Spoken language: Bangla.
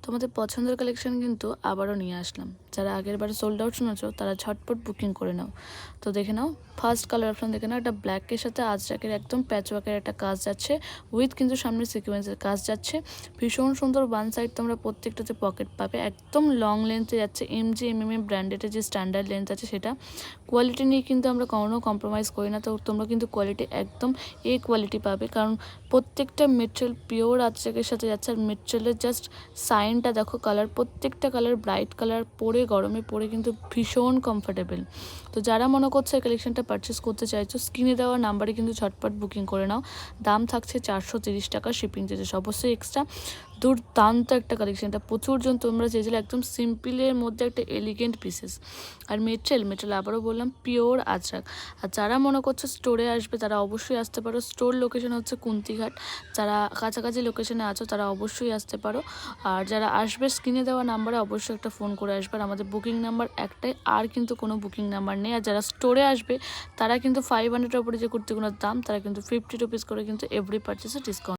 তোমাদের পছন্দের কালেকশন কিন্তু আবারও নিয়ে আসলাম। যারা আগের বারে সোল্ড আউট শুনেছো তারা ঝটপট বুকিং করে নাও। তো দেখে নাও, ফার্স্ট কালার অপশন দেখে নাও, একটা ব্ল্যাকের সাথে আজরাকের একদম প্যাচওয়ার্কের একটা কাজ যাচ্ছে, উইথ কিন্তু সামনে সিকোয়েন্সের কাজ যাচ্ছে। ভীষণ সুন্দর, ওয়ান সাইড তোমরা প্রত্যেকটাতে পকেট পাবে, একদম লং লেন্থে যাচ্ছে। এমএম ব্র্যান্ডেডের যে স্ট্যান্ডার্ড লেন্থ আছে সেটা। কোয়ালিটি নিয়ে কিন্তু আমরা কখনো কম্প্রোমাইজ করি না, তো তোমরা কিন্তু কোয়ালিটি একদম কোয়ালিটি পাবে, কারণ প্রত্যেকটা মেটেরিয়াল পিওর আজরাকের সাথে যাচ্ছে। আর মেটেরিয়ালের জাস্ট সাইনটা দেখো, কালার প্রত্যেকটা কালার ব্রাইট কালার, পরে গরমে পরে কিন্তু ভীষণ কমফোর্টেবল। তো যারা মনে করছে এই কালেকশনটা পারচেস করতে চাইছো, স্ক্রিনে দেওয়া নাম্বারে কিন্তু ঝটপট বুকিং করে নাও। দাম থাকছে 430 টাকা, শিপিং চার্জেস অবশ্যই এক্সট্রা। দুর্দান্ত একটা কালেকশন, এটা প্রচুর জন তোমরা চেয়েছিলে, একদম সিম্পলের মধ্যে একটা এলিগেন্ট পিসেস। আর মেটেরিয়াল আবারও বললাম পিওর আজরাক। আর যারা মনে করছো স্টোরে আসবে তারা অবশ্যই আসতে পারো। স্টোর লোকেশন হচ্ছে কুন্তিঘাট। যারা কাছাকাছি লোকেশনে আছো তারা অবশ্যই আসতে পারো। আর যারা আসবে স্ক্রিনে দেওয়া নাম্বারে অবশ্যই একটা ফোন করে আসবে। আর আমাদের বুকিং নাম্বার একটাই, আর কিন্তু কোনো বুকিং নাম্বার নেই। আর যারা স্টোরে আসবে তারা কিন্তু 500-এর উপরে যে কুর্তিগুলোর দাম, তারা কিন্তু 50 রুপিস করে কিন্তু এভরি পারচেসে ডিসকাউন্ট।